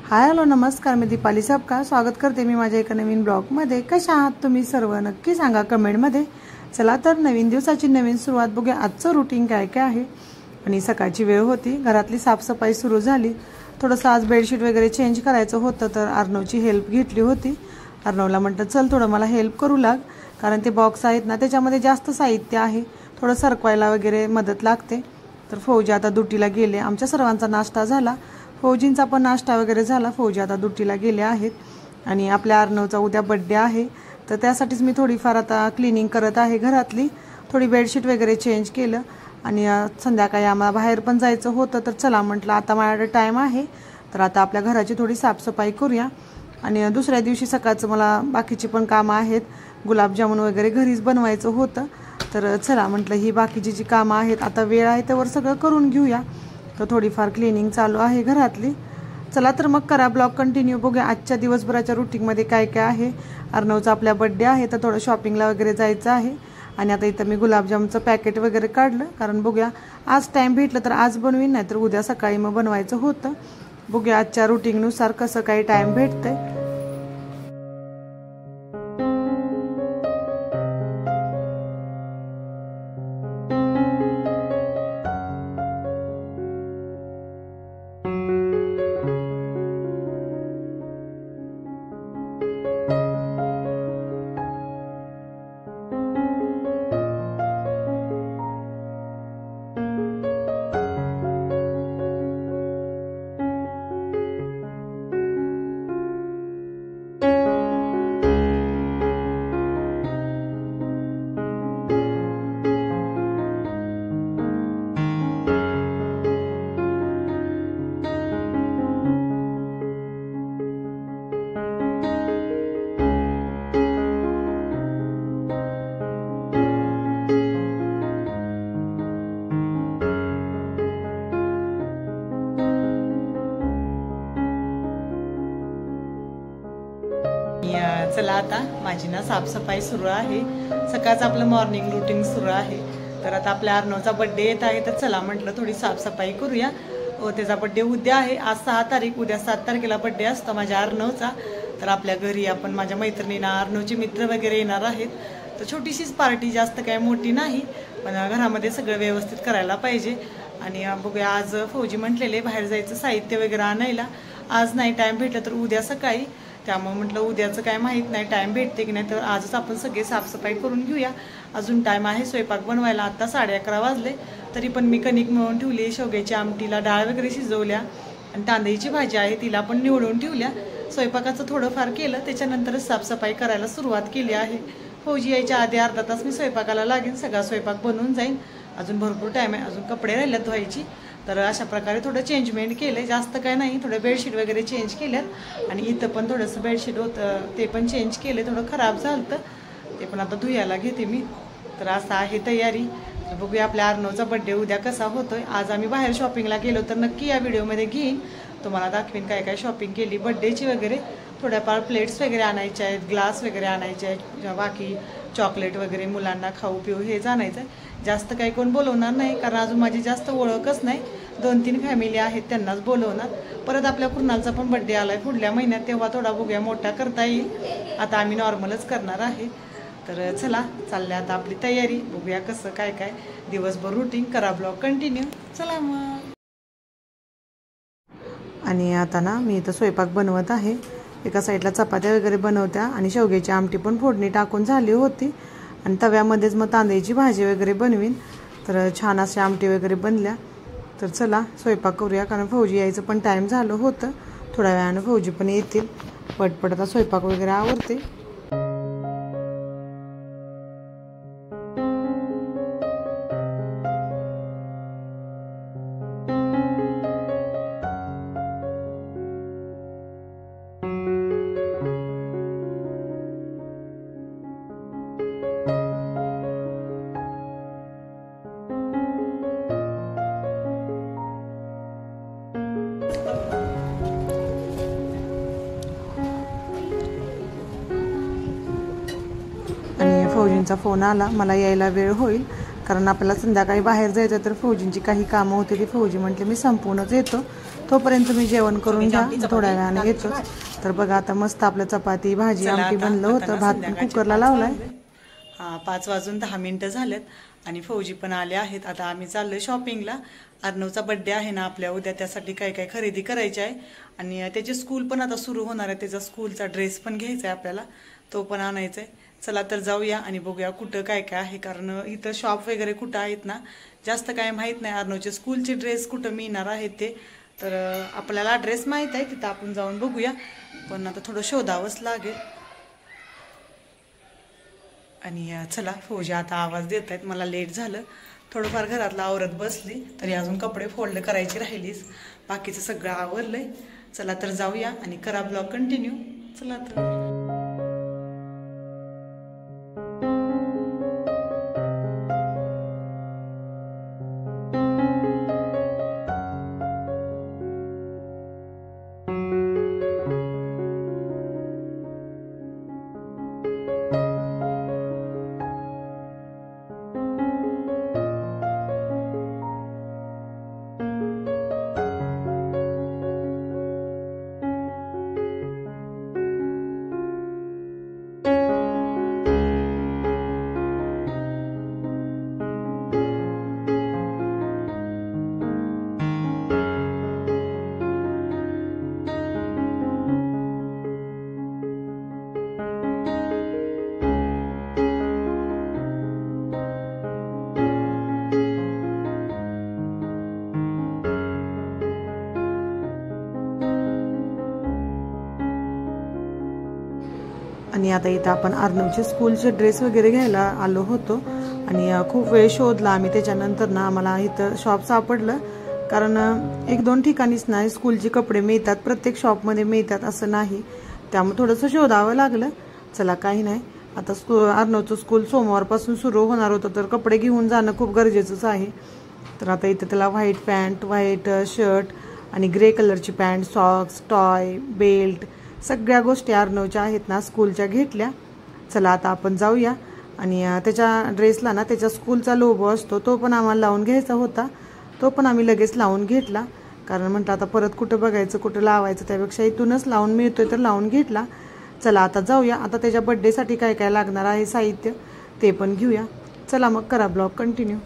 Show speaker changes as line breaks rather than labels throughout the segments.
Hi hello नमस्कार, मी दीपाली सबका स्वागत करते मी माझ्या एका नवीन ब्लॉगमध्ये। कशा आहात तुम्ही सर्व नक्की सांगा कमेंटमध्ये। चला तर नवीन दिवसाची नवीन सुरुवात बघूया। आजचं रुटीन काय काय आहे। आणि सकाळची वेळ होती, घरातली साफसफाई सुरू झाली। थोडंसं आज बेडशीट वगैरे चेंज करायचं होतं तर अर्णवची हेल्प घेतली होती। अर्णवला म्हटलं चल थोडं मला हेल्प करू लाग, कारण ते बॉक्स आहेत ना त्याच्यामध्ये जास्त साहित्य आहे, थोडं सरकवायला वगैरे मदत लागते। तर फौजी आता ड्युटीला गेले। आमच्या सर्वांचा नाश्ता झाला, फौजींचा पण नाश्ता वगैरे झाला। फौजी आता ड्युटीला गेले आहेत आणि आपल्या अर्णवचा उद्या बर्थडे आहे, तर त्यासाठीच मी थोडीफार आता क्लिनिंग करत आहे घरातली। थोडी बेडशीट वगैरे चेंज केलं आणि संध्याकाळी आम्हाला बाहेर पण जायचं होतं, तर चला म्हटलं आता माझ्याकडे टाइम आहे तर आता आपल्या घराची थोडी साफसफाई करूया। आणि दुसऱ्या दिवशी सकाळचं मला बाकीची पण कामं आहेत, गुलाबजामुन वगैरे घरीच बनवायचं होतं, तर चला म्हटलं ही बाकीची जी कामं आहेत आता वेळ आहे त्यावर सगळं करून घेऊया। तर थोडीफार क्लिनिंग चालू आहे घरातली। चला तर मग करा ब्लॉग कंटिन्यू, बघूया आजच्या दिवसभराच्या रुटीनमध्ये काय काय आहे। अर्णवचा आपल्या बर्थडे आहे तर थोडं शॉपिंगला वगैरे जायचं आहे। आणि आता इथं मी गुलाबजामचं पॅकेट वगैरे काढलं, कारण बघूया आज टाइम भेटलं तर आज बनवीन, नाही तर उद्या सकाळी मग बनवायचं होतं। बघूया आजच्या रुटीननुसार कसं काही टाइम भेटतंय। चला आता माझी ना साफसफाई सुरू आहे, सकाळचं आपलं मॉर्निंग रुटीन सुरू आहे। तर आता आपल्या अर्णवचा बर्थडे येत आहे, तर चला म्हटलं थोडी साफसफाई करूया। त्याचा बर्थडे उद्या आहे, आज 6 तारीख, उद्या 7 तारखेला बर्थडे असतो माझ्या अर्णवचा। तर आपल्या घरी आपण माझ्या मैत्रिणींना अर्णवचे मित्र वगैरे येणार आहेत, तर छोटीशीच पार्टी, जास्त काय मोठी नाही, पण घरामध्ये सगळं व्यवस्थित करायला पाहिजे। आणि बघूया आज फौजी म्हटलेले बाहेर जायचं साहित्य वगैरे आणायला, आज नाही टाइम भेटलं तर उद्या सकाळी, त्यामुळे म्हटलं उद्याचं काय माहीत नाही टाइम भेटते की नाही, तर आजच आपण सगळे साफसफाई करून घेऊया। अजून टाइम आहे स्वयंपाक बनवायला, आता 11:30 वाजले, तरी पण मी कणिक मळून ठेवली, शेवग्याची आमटीला डाळ वगैरे शिजवल्या आणि तांदळीची भाजी आहे तिला पण निवडून ठेवल्या। स्वयंपाकाचं थोडंफार केलं, त्याच्यानंतरच साफसफाई करायला सुरुवात केली आहे। फौजी यायच्या आधी अर्धा तास मी स्वयंपाकाला लागेन, सगळा स्वयंपाक बनवून जाईन, अजून भरपूर टाइम आहे, अजून कपडे राहिल्यात धुवायची। तर अशा प्रकारे थोडं चेंजमेंट केलं, जास्त काय नाही, थोडं बेडशीट वगैरे चेंज केल्यात आणि इथं पण थोडंसं बेडशीट होतं ते पण चेंज केले, थोडं खराब झालं ते पण आता धुयाला घेते मी। तर असं आहे तयारी। तर बघूया आपल्या अर्णवचा बर्थडे उद्या कसा होतोय। आज आम्ही बाहेर शॉपिंगला गेलो तर नक्की या व्हिडिओमध्ये घेईन, तुम्हाला दाखवीन काय काय शॉपिंग केली बर्थडेची वगैरे। थोड्याफार प्लेट्स वगैरे आणायचे आहेत, ग्लास वगैरे आणायचे आहेत, बाकी चॉकलेट वगैरे मुलांना खाऊ पिऊ हे आणायचं आहे। जास्त काही कोण बोलवणार नाही, कारण अजून माझी जास्त ओळखच नाही, 2-3 फॅमिली आहेत त्यांनाच बोलवणार। परत आपल्या कुणालचा पण बर्थडे आलाय पुढल्या महिन्यात, तेव्हा थोडा बघूया मोठा करता येईल, आता आम्ही नॉर्मलच करणार आहे। तर चला चालल्या आता आपली तयारी, बघूया कसं काय काय दिवसभर रुटीन, करा ब्लॉग कंटिन्यू, चला मग। आणि आता ना मी इथं स्वयंपाक बनवत आहे, एका साईडला चपात्या वगैरे बनवत्या आणि शेवग्याची आमटी पण फोडणी टाकून झाली होती आणि तव्यामध्येच मग तांदळीची भाजी वगैरे बनवीन। तर छान अशा आमटी वगैरे बनल्या। तर चला स्वयंपाक करूया, कारण फौजी यायचं पण टाइम झालं होतं, थोड्या वेळानं फौजी पण येतील, पटपट आता स्वयंपाक वगैरे आवरते। फौजींचा फोन आला, मला यायला वेळ होईल, कारण आपल्याला संध्याकाळी बाहेर जायचं तर फौजींची काही कामं होती ती फौजी म्हटले मी संपूर्णच येतो, तोपर्यंत मी जेवण करून घ्या, थोड्या वेळाने घेतो. तर बघा आता मस्त आपलं चपाती भाजी आमटी बनलं होतं. भात पण कुकरला लावलाय. 5:10 झालेत आणि फौजी पण आले आहेत. आता आम्ही चाललोय शॉपिंगला. अर्णवचा बर्थडे आहे ना आपल्या उद्या, त्यासाठी काय काय खरेदी करायची आहे आणि त्याची स्कूल पण आता सुरू होणार आहे. त्याचा स्कूलचा ड्रेस पण घ्यायचा आहे आपल्याला, तो पण आणायचा आहे. चला तर जाऊया आणि बघूया कुठं काय काय आहे, कारण इथं शॉप वगैरे कुठं आहेत ना जास्त काय माहीत नाही. अर्णवचे स्कूलचे ड्रेस कुठं मिळणार आहेत ते, तर आपल्याला ड्रेस माहीत आहे, तिथं आपण जाऊन बघूया. पण आता थोडं शोधावंच लागेल. आणि चला फौजी आता आवाज देत आहेत. मला लेट झालं, थोडंफार घरातलं आवरत बसली, तरी अजून कपडे फोल्ड करायची राहिलीच. बाकीचं सगळं आवरलंय. चला तर जाऊया आणि करा ब्लॉग कंटिन्यू. चला तर. आणि आता इथं आपण अर्णवचे स्कूलचे ड्रेस वगैरे घ्यायला आलो होतो आणि खूप वेळ शोधला आम्ही. त्याच्यानंतर ना आम्हाला इथं शॉप सापडलं, कारण 1-2 ठिकाणीच नाही स्कूलचे कपडे मिळतात, प्रत्येक शॉपमध्ये मिळतात असं नाही, त्यामुळे थोडंसं शोधावं लागलं. चला काही नाही, आता अर्णवचं स्कूल सोमवारपासून सुरू होणार होतं, तर कपडे घेऊन जाणं खूप गरजेचंच आहे. तर आता इथं त्याला व्हाईट पॅन्ट, व्हाईट शर्ट आणि ग्रे कलरची पॅन्ट, सॉक्स, टॉय, बेल्ट सगळ्या गोष्टी अर्णवच्या आहेत ना स्कूलच्या घेतल्या. चला आता आपण जाऊया. आणि त्याच्या ड्रेसला ना त्याच्या स्कूलचा लोगो असतो, तो पण आम्हाला लावून घ्यायचा होता. तो पण आम्ही लगेच लावून घेतला, कारण म्हटलं आता परत कुठं बघायचं कुठं लावायचं, त्यापेक्षा इथूनच लावून मिळतोय तर लावून घेतला. चला आता जाऊया. आता त्याच्या बड्डेसाठी काय काय लागणार आहे साहित्य ते पण घेऊया. चला मग करा ब्लॉग कंटिन्यू.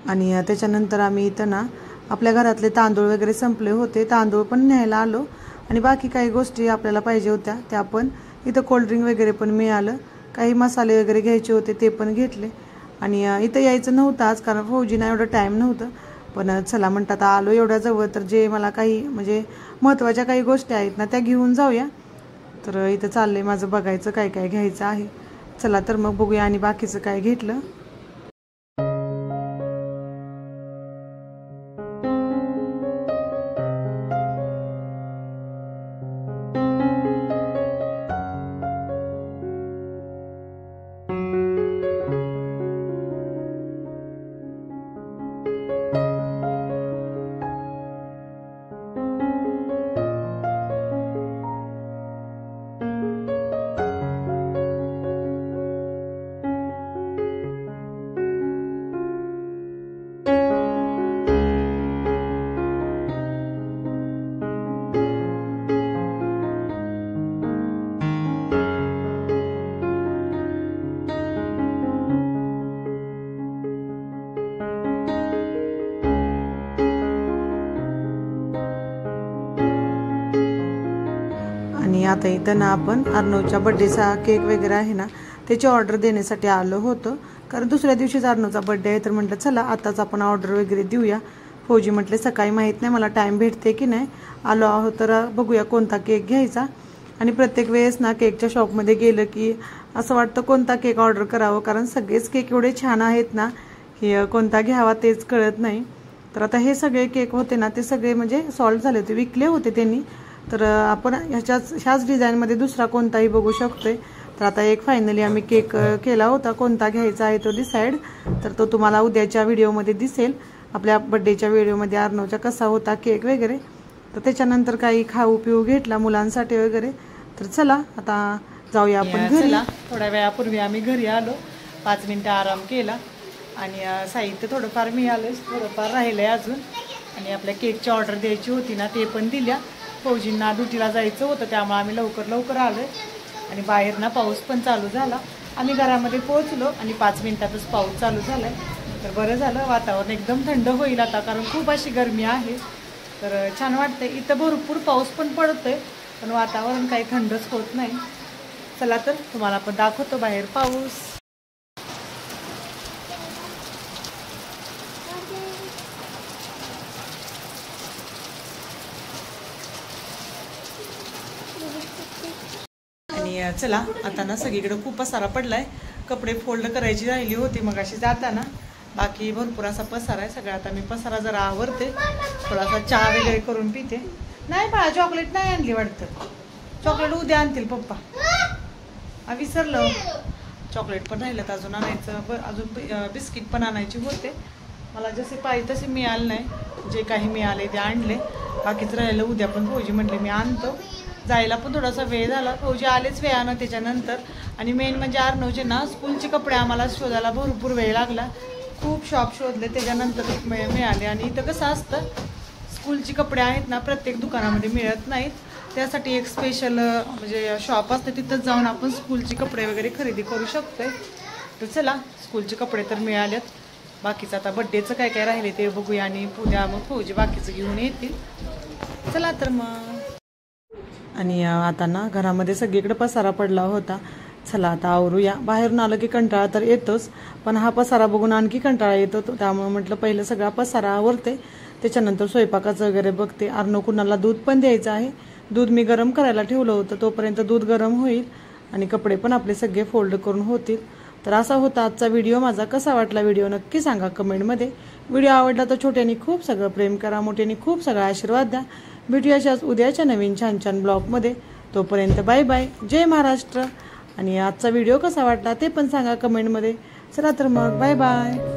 आणि त्याच्यानंतर आम्ही इथं ना आपल्या घरातले तांदूळ वगैरे संपले होते, तांदूळ पण न्यायला आलो आणि बाकी काही गोष्टी आपल्याला पाहिजे होत्या त्या पण. इथं कोल्ड्रिंक वगैरे पण मिळालं, काही मसाले वगैरे घ्यायचे होते ते पण घेतले. आणि इथं यायचं नव्हतं आज, कारण फौजीना एवढं टाईम नव्हतं, पण चला म्हणतात आलो एवढ्या जवळ तर जे मला काही म्हणजे महत्त्वाच्या काही गोष्टी आहेत ना त्या घेऊन जाऊया. तर इथं चाललंय माझं बघायचं काय काय घ्यायचं आहे. चला तर मग बघूया आणि बाकीचं काय घेतलं. आणि आता इथं ना आपण अर्णवच्या बड्डेचा केक वगैरे आहे ना त्याची ऑर्डर देण्यासाठी आलो होतो, कारण दुसऱ्या दिवशीच अर्णवचा बड्डे आहे. तर म्हटलं चला आताच आपण ऑर्डर वगैरे देऊया. फौजी म्हटले सकाळी माहीत नाही मला टाईम भेटते की नाही, आलो आहोत तर बघूया कोणता केक घ्यायचा. आणि प्रत्येक वेळेस ना केकच्या शॉपमध्ये गेलं की असं वाटतं कोणता केक ऑर्डर करावं, कारण सगळेच केक एवढे छान आहेत ना हे कोणता घ्यावा तेच कळत नाही. तर आता हे सगळे केक होते ना ते सगळे म्हणजे सॉल्व झाले होते, विकले होते त्यांनी. तर आपण ह्याच डिझाईनमध्ये दुसरा कोणताही बघू शकतोय, तर आता एक फायनली आम्ही केक केला होता, कोणता घ्यायचा आहे तो डिसाईड, तर तो तुम्हाला उद्याच्या व्हिडिओमध्ये दिसेल. आपल्या बड्डेच्या व्हिडिओमध्ये अर्णवचा कसा होता केक वगैरे. तर त्याच्यानंतर काही खाऊ पिऊ घेतला मुलांसाठी वगैरे. तर चला आता जाऊया आपण घरी. थोड्या वेळापूर्वी आम्ही घरी आलो, 5 मिनिटं आराम केला आणि साहित्य थोडंफार मिळालं, थोडंफार राहिलंय अजून. आणि आपल्या केकची ऑर्डर द्यायची होती ना, ते पण दिल्या. फौजींना ड्युटीला जायचं होतं त्यामुळे आम्ही लवकर आलोय. आणि बाहेर ना पाऊस पण चालू झाला. आम्ही घरामध्ये पोहोचलो आणि 5 मिनिटातच पाऊस चालू झालाय. तर बरं झालं, वातावरण एकदम थंड होईल आता, कारण खूप अशी गरमी आहे. तर छान वाटतंय. इथं भरपूर पाऊस पण पडतोय, पण वातावरण काही थंडच होत नाही. चला तर तुम्हाला पण दाखवतो बाहेर पाऊस. आणि चला आता ना सगळीकडे खूप पसारा पडलाय. कपडे फोल्ड करायची राहिली होती मग अशी जाताना. बाकी भरपूर असा पसारा आहे सगळा. आता मी पसारा जरा आवरते, थोडासा चहा वगैरे करून पिते. नाही बा, चॉकलेट नाही आणली वाटतं. चॉकलेट उद्या आणतील पप्पा. विसरलं, चॉकलेट पण राहिलं अजून आणायचं. अजून बिस्किट पण आणायचे होते. मला जसे पाहिजे तसे मिळाले नाही, जे काही मिळाले ते आणले. बाकीच राहिलं उद्या पण फौजी म्हटले मी आणतो. जायला पण थोडासा वेळ झाला, फौजी आलेच वेळानं त्याच्यानंतर. आणि मेन म्हणजे अर्णवचे ना स्कूलचे कपडे आम्हाला शोधायला भरपूर वेळ लागला. खूप शॉप शोधले त्याच्यानंतर मिळाले. आणि इथं कसं असतं, स्कूलचे कपडे आहेत ना प्रत्येक दुकानामध्ये मिळत नाहीत. त्यासाठी एक स्पेशल म्हणजे शॉप असते, तिथंच जाऊन आपण स्कूलचे कपडे वगैरे खरेदी करू शकतोय. तर चला, स्कूलचे कपडे तर मिळालेत. बाकीचं आता बड्डेचं काय काय राहिले ते बघूया आणि उद्या मग फौजी बाकीचं घेऊन येतील. चला तर मग. आणि आता ना घरामध्ये सगळीकडे पसारा पडला होता. चला आता आवरूया. बाहेरून आलं की कंटाळा तर येतोच, पण हा पसारा बघून आणखी कंटाळा येतो. त्यामुळे म्हटलं पहिलं सगळा पसारा आवरते, त्याच्यानंतर स्वयंपाकाचं वगैरे बघते. अर्णव कुणाला दूध पण द्यायचं आहे. दूध मी गरम करायला ठेवलं होतं, तोपर्यंत दूध गरम होईल आणि कपडे पण आपले सगळे फोल्ड करून होतील. तर असा होता आजचा व्हिडिओ माझा. कसा वाटला व्हिडिओ नक्की सांगा कमेंटमध्ये. व्हिडिओ आवडला तर छोट्यानी खूप सगळं प्रेम करा, मोठ्यानी खूप सगळा आशीर्वाद द्या. भेटूयाच्याच उद्याच्या नवीन छान छान ब्लॉगमध्ये. तोपर्यंत बाय बाय, जय महाराष्ट्र. आणि आजचा व्हिडिओ कसा वाटला ते पण सांगा कमेंटमध्ये. चला तर मग बाय बाय.